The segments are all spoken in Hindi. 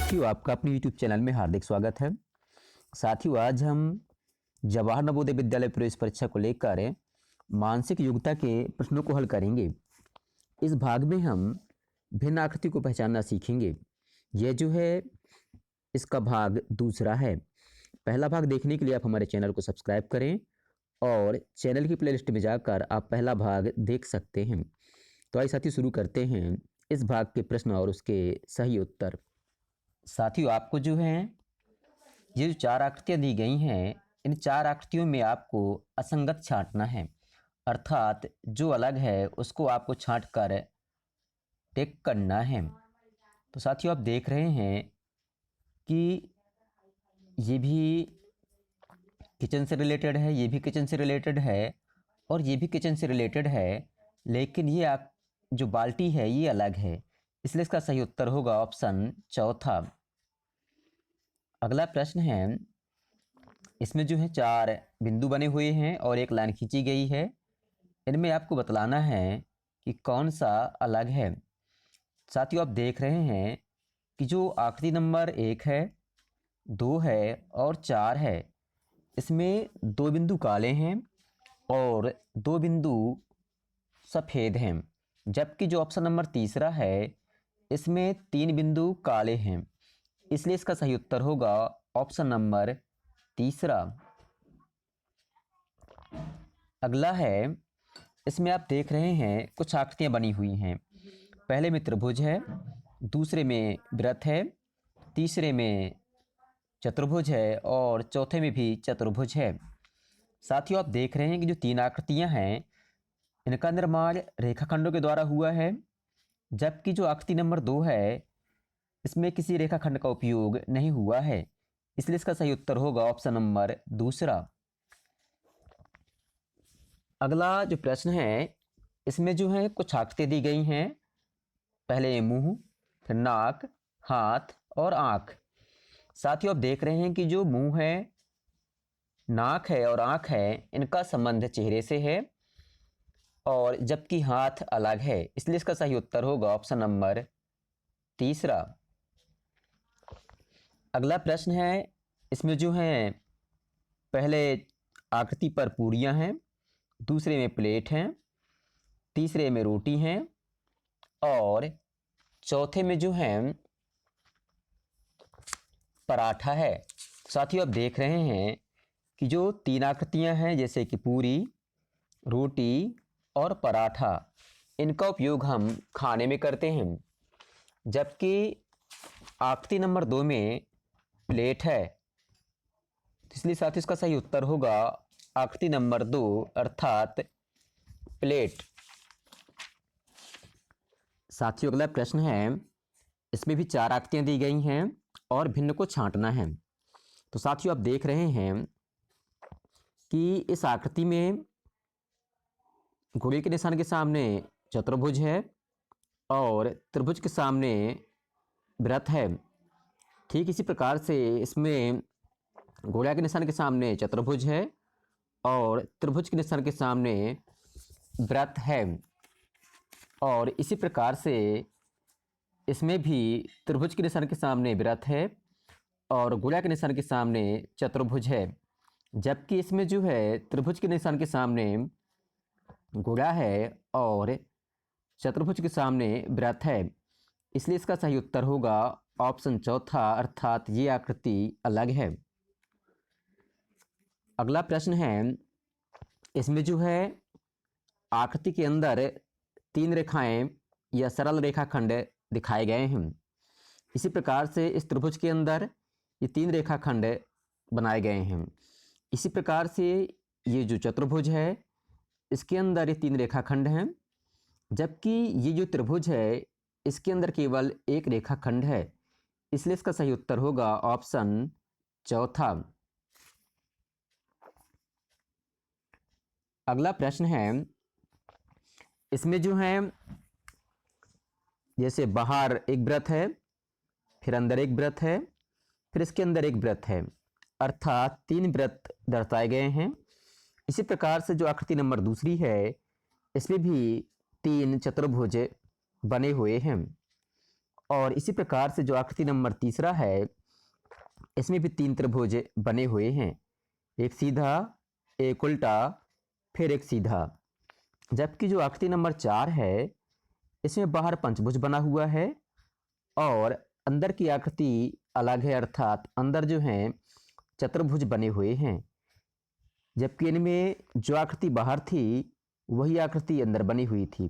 साथियों, आपका अपने YouTube चैनल में हार्दिक स्वागत है। साथियों, आज हम जवाहर नवोदय विद्यालय प्रवेश परीक्षा को लेकर मानसिक योग्यता के प्रश्नों को हल करेंगे। इस भाग में हम भिन्न आकृति को पहचानना सीखेंगे। यह जो है इसका भाग दूसरा है। पहला भाग देखने के लिए आप हमारे चैनल को सब्सक्राइब करें और चैनल की प्लेलिस्ट में जाकर आप पहला भाग देख सकते हैं। तो आइए साथियों, शुरू करते हैं इस भाग के प्रश्न और उसके सही उत्तर। साथियों, आपको जो है ये जो चार आकृतियां दी गई हैं, इन चार आकृतियों में आपको असंगत छांटना है, अर्थात जो अलग है उसको आपको छांट कर टिक करना है। तो साथियों, आप देख रहे हैं कि ये भी किचन से रिलेटेड है, ये भी किचन से रिलेटेड है और ये भी किचन से रिलेटेड है, लेकिन ये जो बाल्टी है ये अलग है, इसलिए इसका सही उत्तर होगा ऑप्शन चौथा। अगला प्रश्न है, इसमें जो है चार बिंदु बने हुए हैं और एक लाइन खींची गई है। इनमें आपको बतलाना है कि कौन सा अलग है। साथियों, आप देख रहे हैं कि जो आकृति नंबर 1 है, 2 है और 4 है, इसमें 2 बिंदु काले हैं और 2 बिंदु सफ़ेद हैं, जबकि जो ऑप्शन नंबर तीसरा है इसमें 3 बिंदु काले हैं, इसलिए इसका सही उत्तर होगा ऑप्शन नंबर तीसरा। अगला है, इसमें आप देख रहे हैं कुछ आकृतियां बनी हुई हैं। पहले में त्रिभुज है, दूसरे में वृत्त है, तीसरे में चतुर्भुज है और चौथे में भी चतुर्भुज है। साथियों, आप देख रहे हैं कि जो तीन आकृतियां हैं इनका निर्माण रेखाखंडों के द्वारा हुआ है, जबकि जो आकृति नंबर 2 है इसमें किसी रेखाखंड का उपयोग नहीं हुआ है, इसलिए इसका सही उत्तर होगा ऑप्शन नंबर दूसरा। अगला जो प्रश्न है, इसमें जो है कुछ आकृतियां दी गई हैं। पहले मुंह, फिर नाक, हाथ और आंख। साथियों, आप देख रहे हैं कि जो मुंह है, नाक है और आंख है, इनका संबंध चेहरे से है और जबकि हाथ अलग है, इसलिए इसका सही उत्तर होगा ऑप्शन नंबर तीसरा। अगला प्रश्न है, इसमें जो है पहले आकृति पर पूरियां हैं, दूसरे में प्लेट हैं, तीसरे में रोटी हैं और चौथे में जो है पराठा है। साथियों, आप देख रहे हैं कि जो तीन आकृतियां हैं जैसे कि पूरी, रोटी और पराठा, इनका उपयोग हम खाने में करते हैं, जबकि आकृति नंबर 2 में प्लेट है, इसलिए साथियों इसका सही उत्तर होगा आकृति नंबर 2 अर्थात प्लेट। साथियों, अगला प्रश्न है, इसमें भी चार आकृतियां दी गई हैं और भिन्न को छांटना है। तो साथियों, आप देख रहे हैं कि इस आकृति में घोड़े के निशान के सामने चतुर्भुज है और त्रिभुज के सामने वृत्त है। ठीक इसी प्रकार से इसमें घोड़ा के निशान के सामने चतुर्भुज है और त्रिभुज के निशान के सामने वृत्त है और इसी प्रकार से इसमें भी त्रिभुज के निशान के सामने वृत्त है और घोड़ा के निशान के सामने चतुर्भुज है, जबकि इसमें जो है त्रिभुज के निशान के सामने घोड़ा है और चतुर्भुज के सामने वृत्त है, इसलिए इसका सही उत्तर होगा ऑप्शन चौथा अर्थात ये आकृति अलग है। अगला प्रश्न है, इसमें जो है आकृति के अंदर 3 रेखाएं या सरल रेखाखंड दिखाए गए हैं। इसी प्रकार से इस त्रिभुज के अंदर ये 3 रेखाखंड बनाए गए हैं। इसी प्रकार से ये जो चतुर्भुज है इसके अंदर ये 3 रेखाखंड हैं, जबकि ये जो त्रिभुज है इसके अंदर केवल एक रेखाखंड है, इसलिए इसका सही उत्तर होगा ऑप्शन चौथा। अगला प्रश्न है, इसमें जो है जैसे बाहर एक वृत्त है, फिर अंदर एक वृत्त है, फिर इसके अंदर एक वृत्त है, अर्थात 3 वृत्त दर्शाए गए हैं। इसी प्रकार से जो आकृति नंबर दूसरी है इसमें भी 3 चतुर्भुज बने हुए हैं और इसी प्रकार से जो आकृति नंबर तीसरा है, इसमें भी 3 त्रिभुज बने हुए हैं, एक सीधा, एक उल्टा, फिर एक सीधा। जबकि जो आकृति नंबर 4 है, इसमें बाहर पंचभुज बना हुआ है और अंदर की आकृति अलग है, अर्थात अंदर जो है चतुर्भुज बने हुए हैं। जबकि इनमें जो आकृति बाहर थी वही आकृति अंदर बनी हुई थी।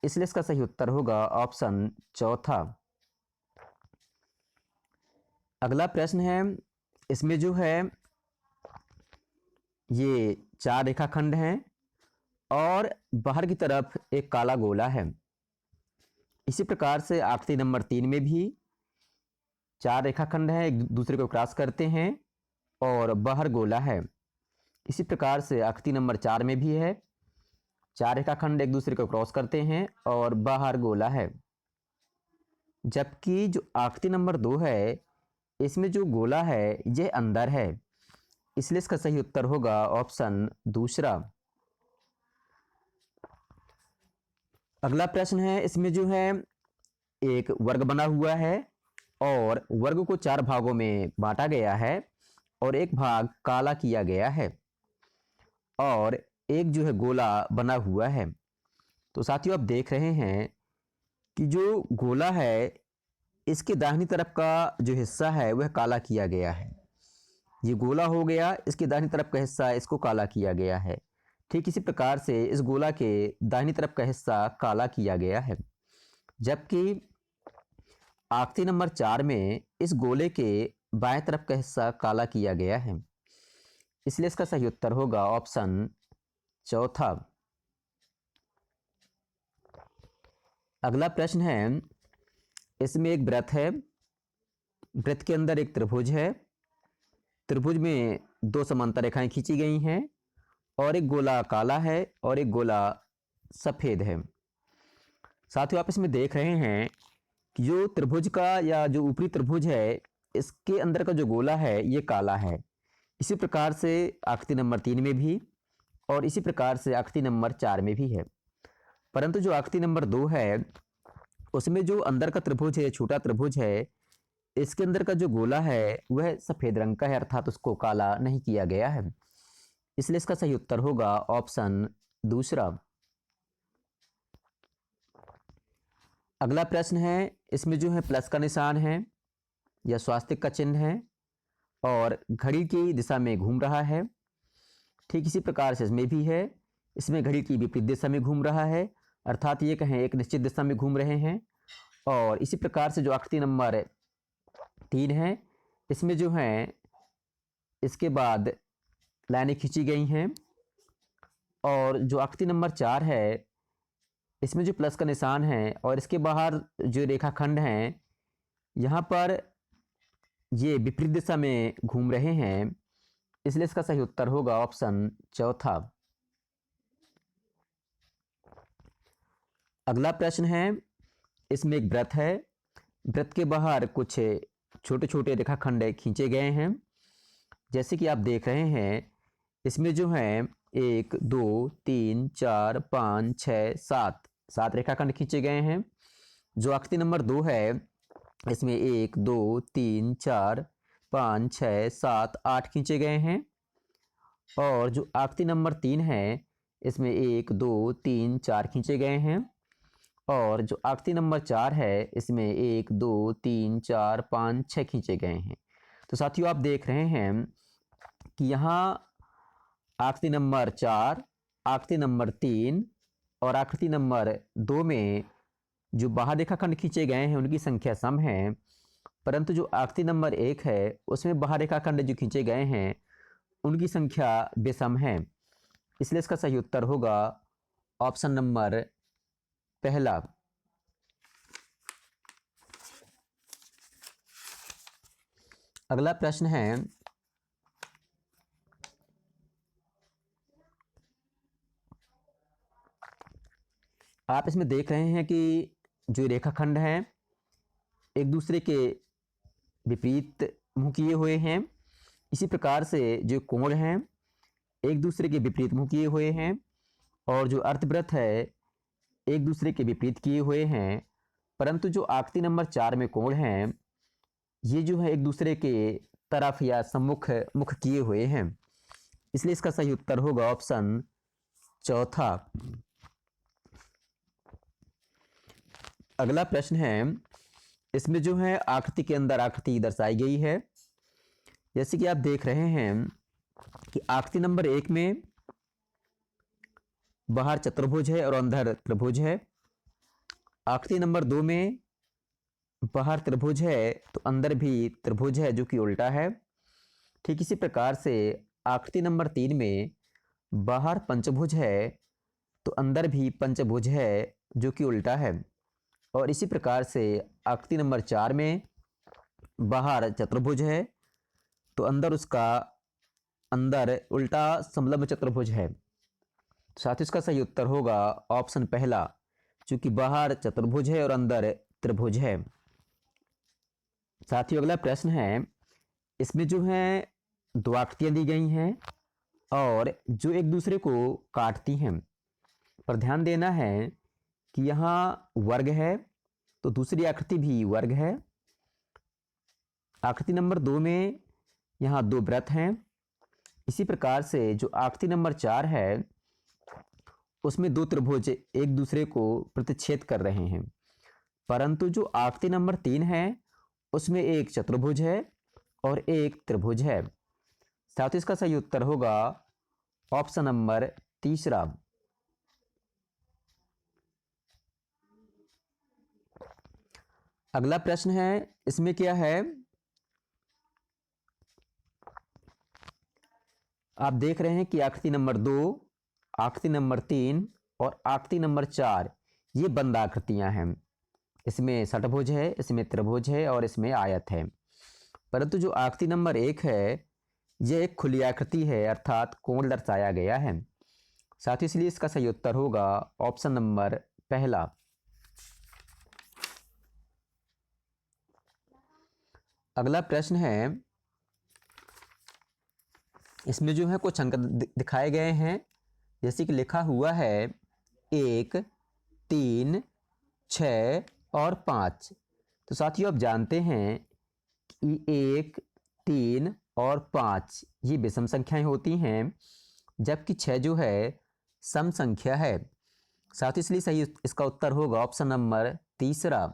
इसलिए इसका सही उत्तर होगा ऑप्शन चौथा। अगला प्रश्न है, इसमें जो है ये 4 रेखाखंड हैं और बाहर की तरफ एक काला गोला है। इसी प्रकार से आकृति नंबर 3 में भी 4 रेखाखंड हैं, एक दूसरे को क्रॉस करते हैं और बाहर गोला है। इसी प्रकार से आकृति नंबर 4 में भी है, 4 रेखाखंड एक दूसरे को क्रॉस करते हैं और बाहर गोला है। जबकि जो आकृति नंबर 2 है, इसमें जो गोला है यह अंदर है। इसलिए इसका सही उत्तर होगा ऑप्शन दूसरा। अगला प्रश्न है, इसमें जो है एक वर्ग बना हुआ है और वर्ग को 4 भागों में बांटा गया है और एक भाग काला किया गया है और एक जो है गोला बना हुआ है। तो साथियों आप देख रहे हैं कि जो गोला है इसके दाहिनी तरफ का जो हिस्सा है वह काला किया गया है। ये गोला हो गया, इसके दाहिनी तरफ का हिस्सा इसको काला किया गया है। ठीक इसी प्रकार से इस गोला के दाहिनी तरफ का हिस्सा काला किया गया है। जबकि आकृति नंबर 4 में इस गोले के बाएं तरफ का हिस्सा काला किया गया है। इसलिए इसका सही उत्तर होगा ऑप्शन चौथा। अगला प्रश्न है, इसमें एक वृत्त है, वृत्त के अंदर एक त्रिभुज है, त्रिभुज में 2 समांतर रेखाएं खींची गई हैं और एक गोला काला है और एक गोला सफेद है। साथियों आप इसमें देख रहे हैं कि जो त्रिभुज का या जो ऊपरी त्रिभुज है इसके अंदर का जो गोला है ये काला है। इसी प्रकार से आकृति नंबर 3 में भी और इसी प्रकार से आकृति नंबर 4 में भी है। परंतु जो आकृति नंबर 2 है उसमें जो अंदर का त्रिभुज है, छोटा त्रिभुज है, इसके अंदर का जो गोला है वह सफेद रंग का है, अर्थात उसको काला नहीं किया गया है। इसलिए इसका सही उत्तर होगा ऑप्शन दूसरा। अगला प्रश्न है, इसमें जो है प्लस का निशान है या स्वास्तिक का चिन्ह है और घड़ी की दिशा में घूम रहा है। ठीक इसी प्रकार से इसमें भी है, इसमें घड़ी की विपरीत दिशा में घूम रहा है, अर्थात ये कहें एक निश्चित दिशा में घूम रहे हैं। और इसी प्रकार से जो आकृति नंबर 3 है, इसमें जो है इसके बाद लाइनें खींची गई हैं और जो आकृति नंबर 4 है इसमें जो प्लस का निशान है और इसके बाहर जो रेखाखंड हैं यहाँ पर ये विपरीत दिशा में घूम रहे हैं। इसलिए इसका सही उत्तर होगा ऑप्शन चौथा। अगला प्रश्न है, इसमें एक वृत्त है, वृत्त के बाहर कुछ छोटे छोटे रेखाखंड खींचे गए हैं। जैसे कि आप देख रहे हैं इसमें जो है 1 2 3 4 5 6 7 रेखाखंड खींचे गए हैं। जो आकृति नंबर 2 है इसमें 1 2 3 4 5 6 7 8 खींचे गए हैं। और जो आकृति नंबर 3 है इसमें 1 2 3 4 खींचे गए हैं। और जो आकृति नंबर 4 है इसमें 1 2 3 4 5 6 खींचे गए हैं। तो साथियों आप देख रहे हैं कि यहाँ आकृति नंबर 4, आकृति नंबर 3 और आकृति नंबर 2 में जो बाहर रेखाखंड खींचे गए हैं उनकी संख्या सम है, परंतु जो आकृति नंबर 1 है उसमें बाहर रेखाखंड जो खींचे गए हैं उनकी संख्या विषम है। इसलिए इसका सही उत्तर होगा ऑप्शन नंबर पहला। अगला प्रश्न है, आप इसमें देख रहे हैं कि जो रेखाखंड हैं एक दूसरे के विपरीत मुंह किए हुए हैं। इसी प्रकार से जो कोण हैं एक दूसरे के विपरीत मुंह किए हुए हैं और जो अर्धवृत्त है एक दूसरे के विपरीत किए हुए हैं। परंतु जो आकृति नंबर 4 में कोण हैं ये जो है एक दूसरे के तरफ या सम्मुख मुख किए हुए हैं, इसलिए इसका सही उत्तर होगा ऑप्शन चौथा। अगला प्रश्न है, इसमें जो है आकृति के अंदर आकृति दर्शाई गई है। जैसे कि आप देख रहे हैं कि आकृति नंबर 1 में बाहर चतुर्भुज है और अंदर त्रिभुज है। आकृति नंबर 2 में बाहर त्रिभुज है तो अंदर भी त्रिभुज है जो कि उल्टा है। ठीक इसी प्रकार से आकृति नंबर 3 में बाहर पंचभुज है तो अंदर भी पंचभुज है जो कि उल्टा है। और इसी प्रकार से आकृति नंबर 4 में बाहर चतुर्भुज है तो अंदर उसका अंदर उल्टा समलंब चतुर्भुज है। साथ ही इसका सही उत्तर होगा ऑप्शन पहला, चूंकि बाहर चतुर्भुज है और अंदर त्रिभुज है। साथ ही अगला प्रश्न है, इसमें जो है दो आकृतियां दी गई हैं और जो एक दूसरे को काटती हैं। पर ध्यान देना है कि यहाँ वर्ग है तो दूसरी आकृति भी वर्ग है। आकृति नंबर 2 में यहाँ दो वृत्त हैं। इसी प्रकार से जो आकृति नंबर 4 है उसमें दो त्रिभुज एक दूसरे को प्रतिच्छेद कर रहे हैं। परंतु जो आकृति नंबर 3 है उसमें एक चतुर्भुज है और एक त्रिभुज है। साथ ही इसका सही उत्तर होगा ऑप्शन नंबर तीसरा। अगला प्रश्न है, इसमें क्या है, आप देख रहे हैं कि आकृति नंबर 2, आकृति नंबर 3 और आकृति नंबर 4 ये बंद आकृतियां हैं। इसमें षटभुज है, इसमें त्रिभुज है और इसमें आयत है। परंतु जो आकृति नंबर 1 है यह एक खुली आकृति है, अर्थात कोण दर्शाया गया है। साथ ही इसलिए इसका सही उत्तर होगा ऑप्शन नंबर पहला। अगला प्रश्न है, इसमें जो है कुछ अंक दिखाए गए हैं। जैसे कि लिखा हुआ है 1, 3, 6 और 5। तो साथियों आप जानते हैं कि 1, 3 और 5 ये विषम संख्याएं होती हैं, जबकि 6 जो है सम संख्या है। साथ ही इसलिए सही इसका उत्तर होगा ऑप्शन नंबर तीसरा।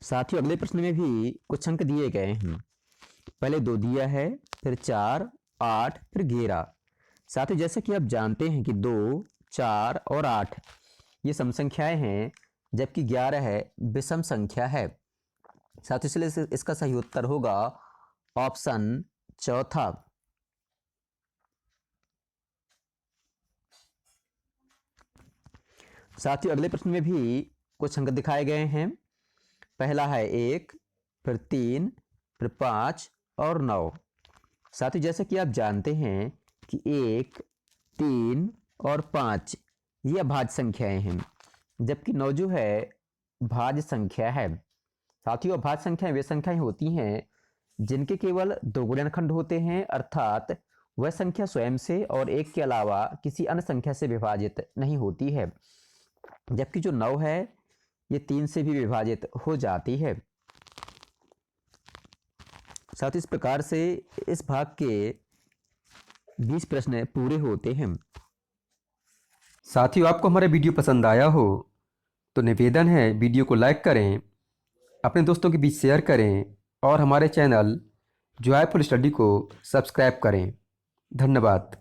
साथियों अगले प्रश्न में भी कुछ अंक दिए गए हैं। पहले 2 दिया है, फिर 4, 8, फिर 11। साथियों जैसे कि आप जानते हैं कि 2, 4 और 8 ये सम संख्याएं हैं, जबकि 11 है विषम संख्या है। साथ ही इसलिए इसका सही उत्तर होगा ऑप्शन चौथा। साथियों अगले प्रश्न में भी कुछ अंक दिखाए गए हैं। पहला है 1, फिर 3, फिर 5 और 9। साथियों जैसे कि आप जानते हैं कि 1, 3 और 5 ये अभाज्य संख्याएं हैं, जबकि 9 जो है भाज्य संख्या है। साथियों अभाज्य संख्याएं वे संख्याएं होती हैं जिनके केवल 2 गुणनखंड होते हैं, अर्थात वह संख्या स्वयं से और 1 के अलावा किसी अन्य संख्या से विभाजित नहीं होती है। जबकि जो 9 है ये 3 से भी विभाजित हो जाती है। साथ इस प्रकार से इस भाग के 20 प्रश्न पूरे होते हैं। साथियों आपको हमारा वीडियो पसंद आया हो तो निवेदन है वीडियो को लाइक करें, अपने दोस्तों के बीच शेयर करें और हमारे चैनल जॉयफुल स्टडी को सब्सक्राइब करें। धन्यवाद।